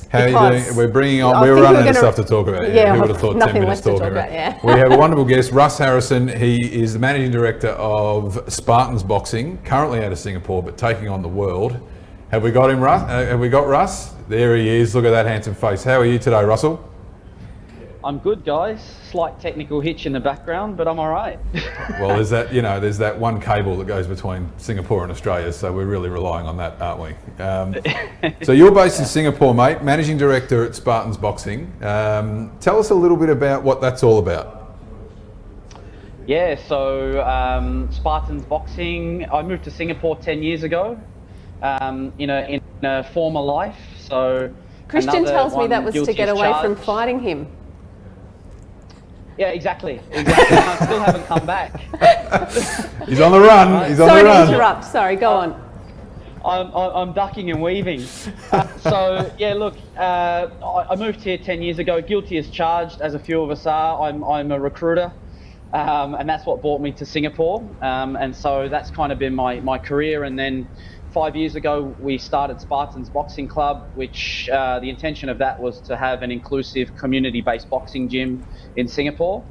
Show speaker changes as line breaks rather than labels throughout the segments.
How are you doing? We're bringing on, we were running out of stuff to talk about.
Yeah,
who would have thought 10 minutes talking about?
Yeah.
We have a wonderful guest, Russel Harrison. He is the managing director of Spartans Boxing, currently out of Singapore, but taking on the world. Have we got him, Russ? Have we got Russ? There he is. Look at that handsome face. How are you today, Russell?
I'm good, guys. Slight technical hitch in the background, but I'm all right.
Well, there's that, there's that one cable that goes between Singapore and Australia, so we're really relying on that, aren't we? So you're based in Singapore, mate, managing director at Spartans Boxing. Tell us a little bit about what that's all about.
Yeah, so Spartans Boxing, I moved to Singapore 10 years ago, in a former life. So
Christian tells me that was to get away from fighting him.
Yeah, exactly. I still haven't come back.
He's on the run. He's on the run.
Sorry to interrupt. Sorry, go on.
I'm ducking and weaving. So yeah, look, I moved here 10 years ago, guilty as charged, as a few of us are. I'm a recruiter, and that's what brought me to Singapore. And so that's kind of been my career. And then 5 years ago, we started Spartans Boxing Club, which the intention of that was to have an inclusive community-based boxing gym in Singapore.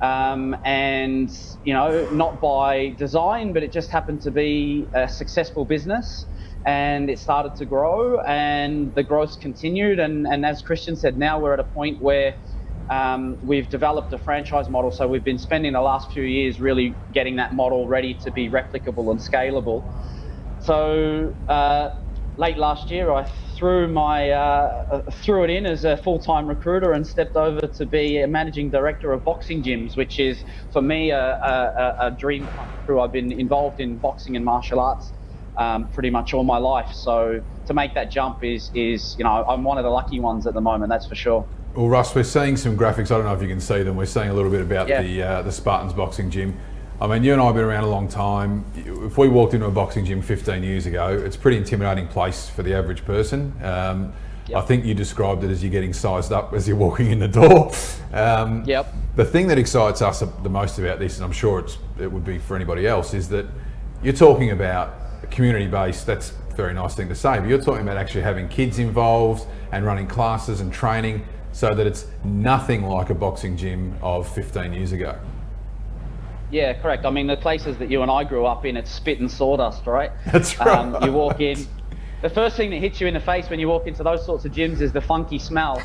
And, not by design, but it just happened to be a successful business. And it started to grow, and the growth continued. And as Christian said, now we're at a point where we've developed a franchise model. So we've been spending the last few years really getting that model ready to be replicable and scalable. So late last year, I threw it in as a full-time recruiter and stepped over to be a managing director of boxing gyms, which is for me a dream come true. I've been involved in boxing and martial arts pretty much all my life. So to make that jump is I'm one of the lucky ones at the moment, that's for sure.
Well, Russ, we're seeing some graphics. I don't know if you can see them. We're seeing a little bit about the Spartans Boxing Gym. I mean, you and I have been around a long time. If we walked into a boxing gym 15 years ago, it's a pretty intimidating place for the average person. I think you described it as you're getting sized up as you're walking in the door. The thing that excites us the most about this, and I'm sure it would be for anybody else, is that you're talking about community-based. That's a very nice thing to say, but you're talking about actually having kids involved and running classes and training so that it's nothing like a boxing gym of 15 years ago.
Yeah, correct. I mean, the places that you and I grew up in, it's spit and sawdust, right?
That's right.
You walk in, the first thing that hits you in the face when you walk into those sorts of gyms is the funky smell.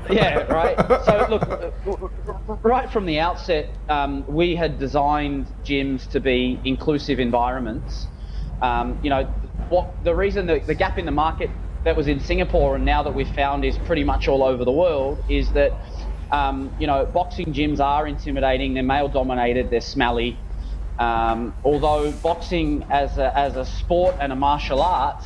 Yeah, right. So look, right from the outset, we had designed gyms to be inclusive environments. The reason that the gap in the market that was in Singapore and now that we've found is pretty much all over the world is that boxing gyms are intimidating, they're male dominated, they're smelly. Although boxing as a sport and a martial art,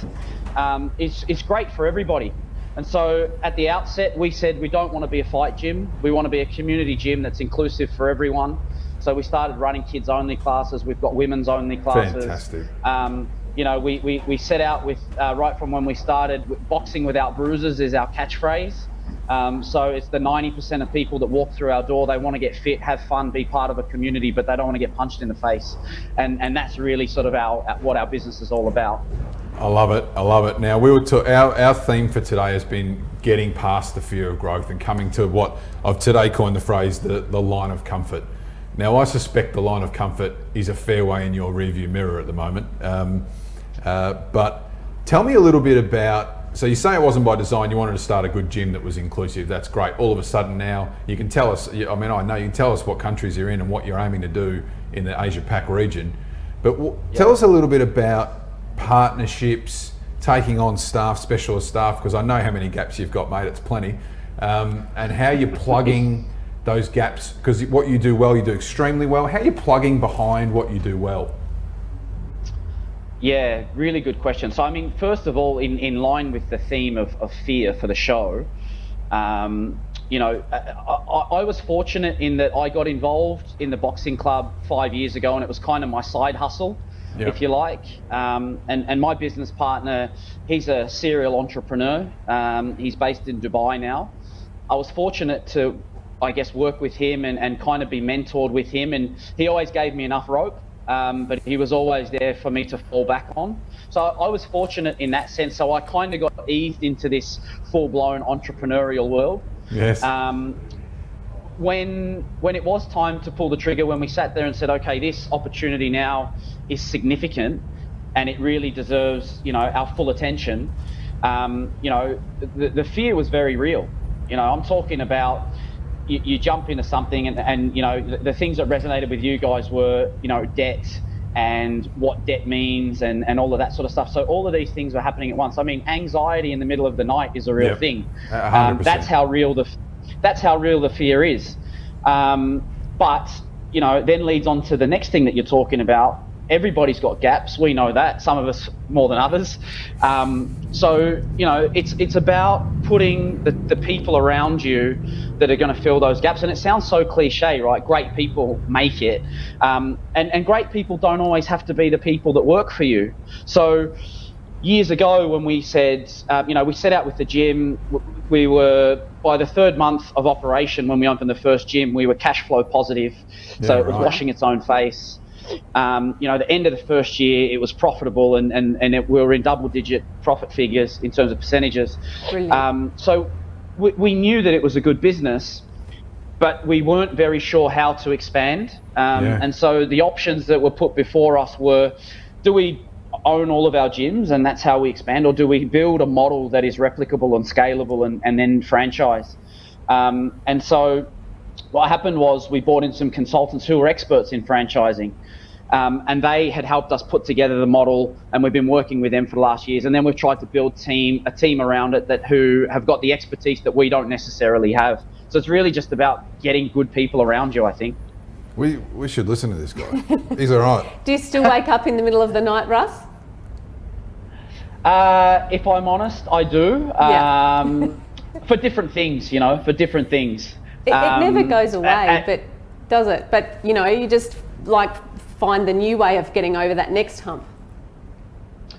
it's great for everybody. And so at the outset, we said we don't want to be a fight gym. We want to be a community gym that's inclusive for everyone. So we started running kids only classes. We've got women's only classes.
Fantastic.
We set out with, right from when we started, boxing without bruises is our catchphrase. So it's the 90% of people that walk through our door, they want to get fit, have fun, be part of a community, but they don't want to get punched in the face. And that's really sort of what our business is all about.
I love it. I love it. Now, our theme for today has been getting past the fear of growth and coming to what I've today coined the phrase, the line of comfort. Now, I suspect the line of comfort is a fair way in your rearview mirror at the moment. But tell me a little bit about, so you say it wasn't by design, you wanted to start a good gym that was inclusive. That's great. All of a sudden now you can tell us, I know you can tell us what countries you're in and what you're aiming to do in the Asia Pac region. But tell us a little bit about partnerships, taking on staff, specialist staff, because I know how many gaps you've got, mate, it's plenty. And how you're plugging those gaps, because what you do well, you do extremely well. How are you plugging behind what you do well?
Yeah, really good question. So, I mean, first of all, in line with the theme of fear for the show, I was fortunate in that I got involved in the boxing club 5 years ago, and it was kind of my side hustle, if you like. And my business partner, he's a serial entrepreneur. He's based in Dubai now. I was fortunate to, I guess, work with him and kind of be mentored with him, and he always gave me enough rope but he was always there for me to fall back on. So I was fortunate in that sense. So I kind of got eased into this full-blown entrepreneurial world.
Yes.
When it was time to pull the trigger, when we sat there and said, okay, this opportunity now is significant and it really deserves, our full attention, the fear was very real. I'm talking about you jump into something and the things that resonated with you guys were, debt and what debt means and all of that sort of stuff. So all of these things were happening at once. I mean, anxiety in the middle of the night is a real thing.
100%.
That's how real the fear is. But then leads on to the next thing that you're talking about. Everybody's got gaps. We know that, some of us more than others. So it's about putting the people around you that are going to fill those gaps. And it sounds so cliche, right? Great people make it. And great people don't always have to be the people that work for you. So years ago when we said, we set out with the gym, we were, by the third month of operation, when we opened the first gym, we were cash flow positive. So it was washing its own face. The end of the first year, it was profitable and we were in double-digit profit figures in terms of percentages. So we knew that it was a good business, but we weren't very sure how to expand. And so the options that were put before us were, do we own all of our gyms and that's how we expand, or do we build a model that is replicable and scalable and then franchise? And so what happened was we brought in some consultants who were experts in franchising. And they had helped us put together the model, and we've been working with them for the last years. And then we've tried to build a team around it who have got the expertise that we don't necessarily have. So it's really just about getting good people around you, I think.
We should listen to this guy. He's all right.
Do you still wake up in the middle of the night, Russ?
If I'm honest, I do. For different things, for different things.
It never goes away, but does it? But, you just find the new way of getting over that next hump.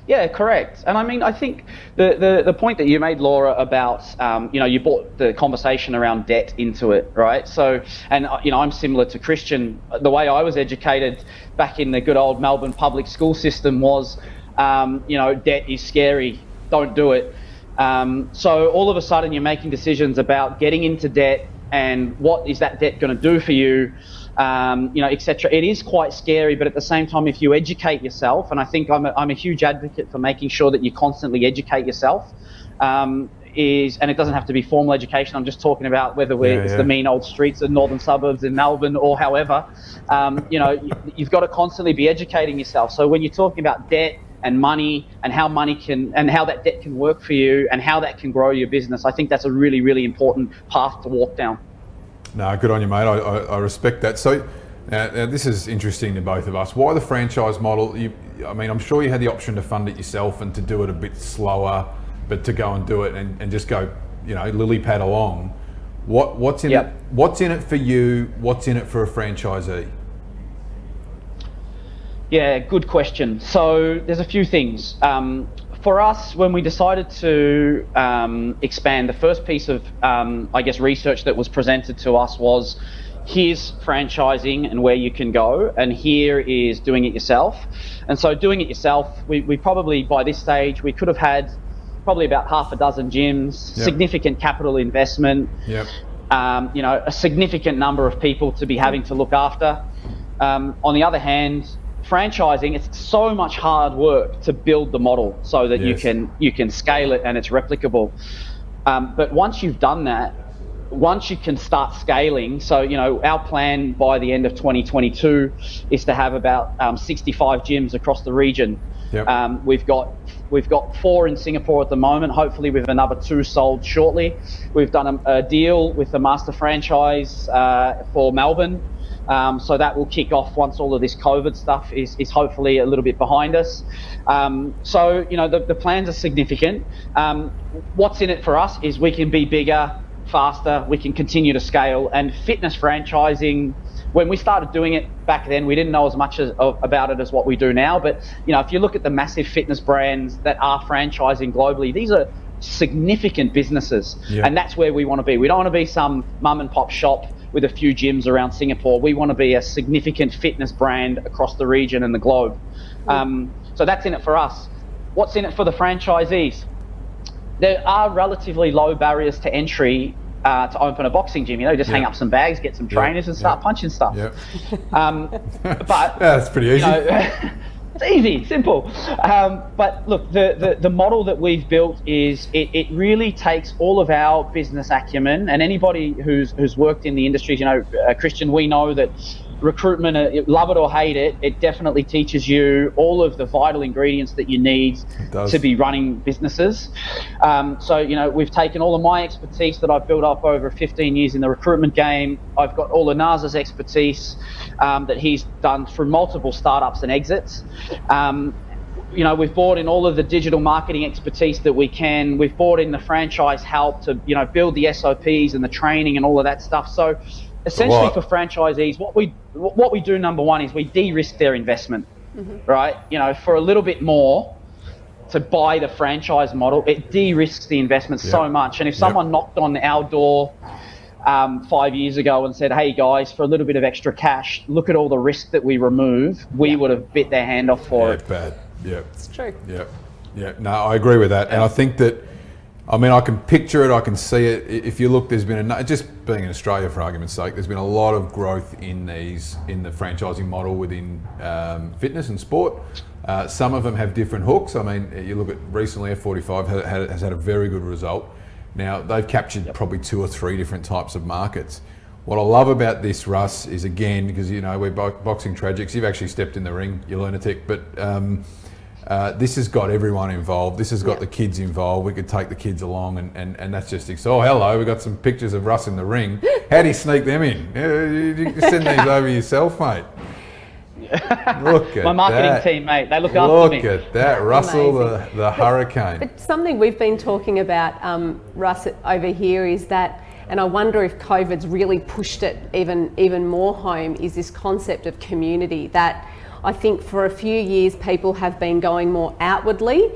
Yeah, correct. And I mean, I think the point that you made, Laura, about, you brought the conversation around debt into it, right? So, and, I'm similar to Christian. The way I was educated back in the good old Melbourne public school system was, debt is scary, don't do it. So all of a sudden you're making decisions about getting into debt and what is that debt going to do for you, etc. It is quite scary, but at the same time, if you educate yourself, and I think I'm a huge advocate for making sure that you constantly educate yourself, and it doesn't have to be formal education. I'm just talking about whether it's the mean old streets of northern suburbs in Melbourne or however, you've got to constantly be educating yourself. So when you're talking about debt and money and how that debt can work for you and how that can grow your business, I think that's a really, really important path to walk down.
No, good on you, mate. I respect that. So now this is interesting to both of us. Why the franchise model? I'm sure you had the option to fund it yourself and to do it a bit slower, but to go and do it and just go, lily pad along. What's in it? What's in it for you? What's in it for a franchisee?
Yeah, good question. So there's a few things. For us, when we decided to expand, the first piece of, research that was presented to us was, here's franchising and where you can go, and here is doing it yourself. And so doing it yourself, we probably, by this stage, we could have had probably about half a dozen gyms, significant capital investment, a significant number of people to be having to look after. On the other hand, franchising, it's so much hard work to build the model so that you can scale it and it's replicable. But once you've done that, once you can start scaling, so our plan by the end of 2022 is to have about 65 gyms across the region. We've got 4 in Singapore at the moment, hopefully with another 2 sold shortly. We've done a deal with the master franchise for Melbourne. So that will kick off once all of this COVID stuff is hopefully a little bit behind us. So, the plans are significant. What's in it for us is we can be bigger, faster, we can continue to scale. And fitness franchising, when we started doing it back then, we didn't know as much about it as what we do now. But, if you look at the massive fitness brands that are franchising globally, these are significant businesses. And that's where we want to be. We don't want to be some mum and pop shop with a few gyms around Singapore. We want to be a significant fitness brand across the region and the globe. So that's in it for us. What's in it for the franchisees? There are relatively low barriers to entry to open a boxing gym. You know, just hang up some bags, get some trainers, and start punching stuff. But
that's pretty easy.
You know, it's easy, simple. But look, the model that we've built is it really takes all of our business acumen, and anybody who's worked in the industries, you know, Christian, we know that recruitment, love it or hate it, it definitely teaches you all of the vital ingredients that you need to be running businesses. So, you know, we've taken all of my expertise that I've built up over 15 years in the recruitment game. I've got all of Naz's expertise that he's done through multiple startups and exits. You know, we've brought in all of the digital marketing expertise that we can. We've brought in the franchise help to, you know, build the SOPs and the training and all of that stuff. So essentially for franchisees, what we do, number one, is we de-risk their investment, right? You know, for a little bit more to buy the franchise model, it de-risks the investment so much. And if someone knocked on our door 5 years ago and said, hey guys, for a little bit of extra cash, look at all the risk that we remove, we would have bit their hand off for it.
Bad. Yeah,
it's true.
Yeah. No, I agree with that, and I think that, I mean, I can picture it, I can see it. If you look, there's been just being in Australia for argument's sake, there's been a lot of growth in the franchising model within fitness and sport. Some of them have different hooks. I mean, you look at recently, F45 has had a very good result. Now, they've captured probably 2 or 3 different types of markets. What I love about this, Russ, is again, because, you know, we're boxing tragics, you've actually stepped in the ring, you lunatic, but this has got everyone involved. This has got the kids involved. We could take the kids along, and that's just exciting. Oh, hello, we've got some pictures of Russ in the ring. How do you sneak them in? You can send these over yourself, mate. Look at
my marketing team, mate. They look after me.
Look at that, Russell, the hurricane.
But something we've been talking about, Russ, over here is that, and I wonder if COVID's really pushed it even more home, is this concept of community that I think for a few years people have been going more outwardly,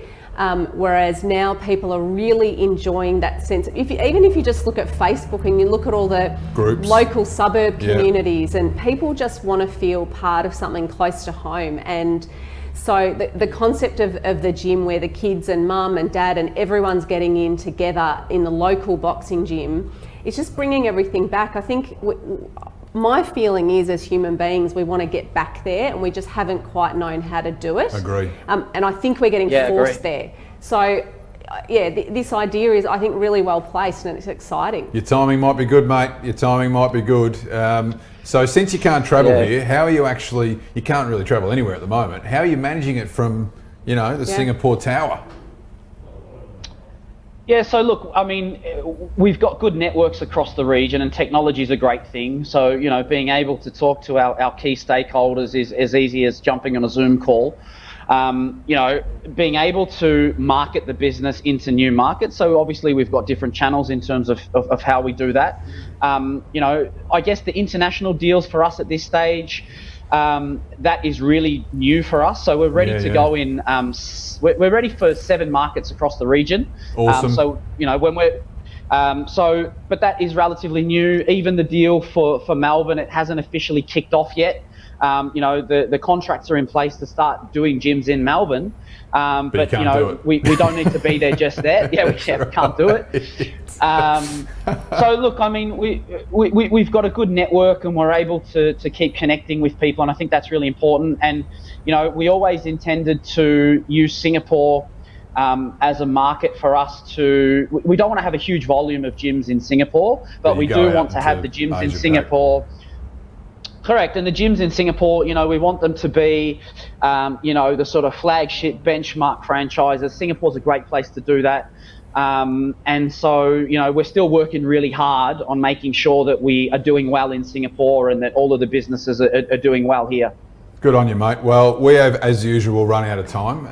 whereas now people are really enjoying that sense. Even if you just look at Facebook and you look at all the groups, local suburb communities, and people just want to feel part of something close to home. And so the concept of the gym where the kids and mum and dad and everyone's getting in together in the local boxing gym, it's just bringing everything back. I think my feeling is, as human beings, we want to get back there, and we just haven't quite known how to do it.
Agree.
And I think we're getting forced there. So, this idea is, I think, really well placed, and it's exciting.
Your timing might be good, mate. Your timing might be good. So, since you can't travel here, how are you actually? You can't really travel anywhere at the moment. How are you managing it from, you know, the Singapore Tower?
Yeah, so look, I mean, we've got good networks across the region, and technology is a great thing. So, you know, being able to talk to our key stakeholders is as easy as jumping on a Zoom call. You know, being able to market the business into new markets. So obviously we've got different channels in terms of how we do that. You know, I guess the international deals for us at this stage, that is really new for us. So we're ready to go in. We're ready for 7 markets across the region.
Awesome.
So, you know, when we're but that is relatively new. Even the deal for Melbourne, it hasn't officially kicked off yet. You know, the contracts are in place to start doing gyms in Melbourne. But you know, we don't need to be there just yet. Yeah, we can't do it. So look, I mean, we've got a good network, and we're able to keep connecting with people, and I think that's really important. And you know, we always intended to use Singapore as a market for us to. We don't want to have a huge volume of gyms in Singapore, but we do want to have the gyms in Singapore. Correct, and the gyms in Singapore, you know, we want them to be, you know, the sort of flagship benchmark franchises. Singapore's a great place to do that. And so, you know, we're still working really hard on making sure that we are doing well in Singapore, and that all of the businesses are doing well here.
Good on you, mate. Well, we have, as usual, run out of time.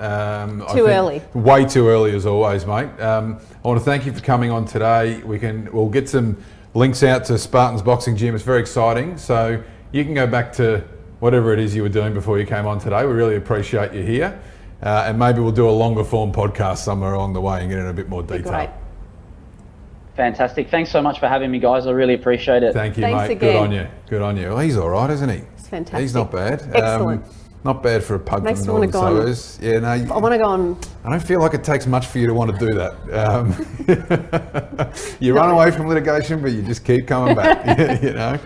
Too early.
Way too early, as always, mate. I want to thank you for coming on today. We'll get some links out to Spartans Boxing Gym. It's very exciting. So you can go back to whatever it is you were doing before you came on today. We really appreciate you here. And maybe we'll do a longer form podcast somewhere along the way and get in a bit more detail.
Great.
Fantastic. Thanks so much for having me, guys. I really appreciate it.
Thank you,
Thanks
mate.
again.
Good on you. Good on you. Well, he's all right, isn't he?
It's fantastic.
He's not bad.
Excellent.
Not bad for a pug
Makes
from
me
the
wanna
northern
go on-
suburbs. Yeah, no.
I want to go on.
I don't feel like it takes much for you to want to do that. You run away from litigation, but you just keep coming back. You know.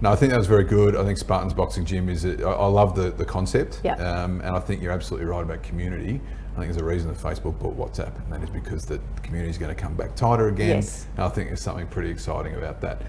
No, I think that was very good. I think Spartans Boxing Gym is. I love the concept.
Yeah.
And I think you're absolutely right about community. I think there's a reason that Facebook bought WhatsApp, and that is because the community is going to come back tighter again.
Yes.
And I think there's something pretty exciting about that.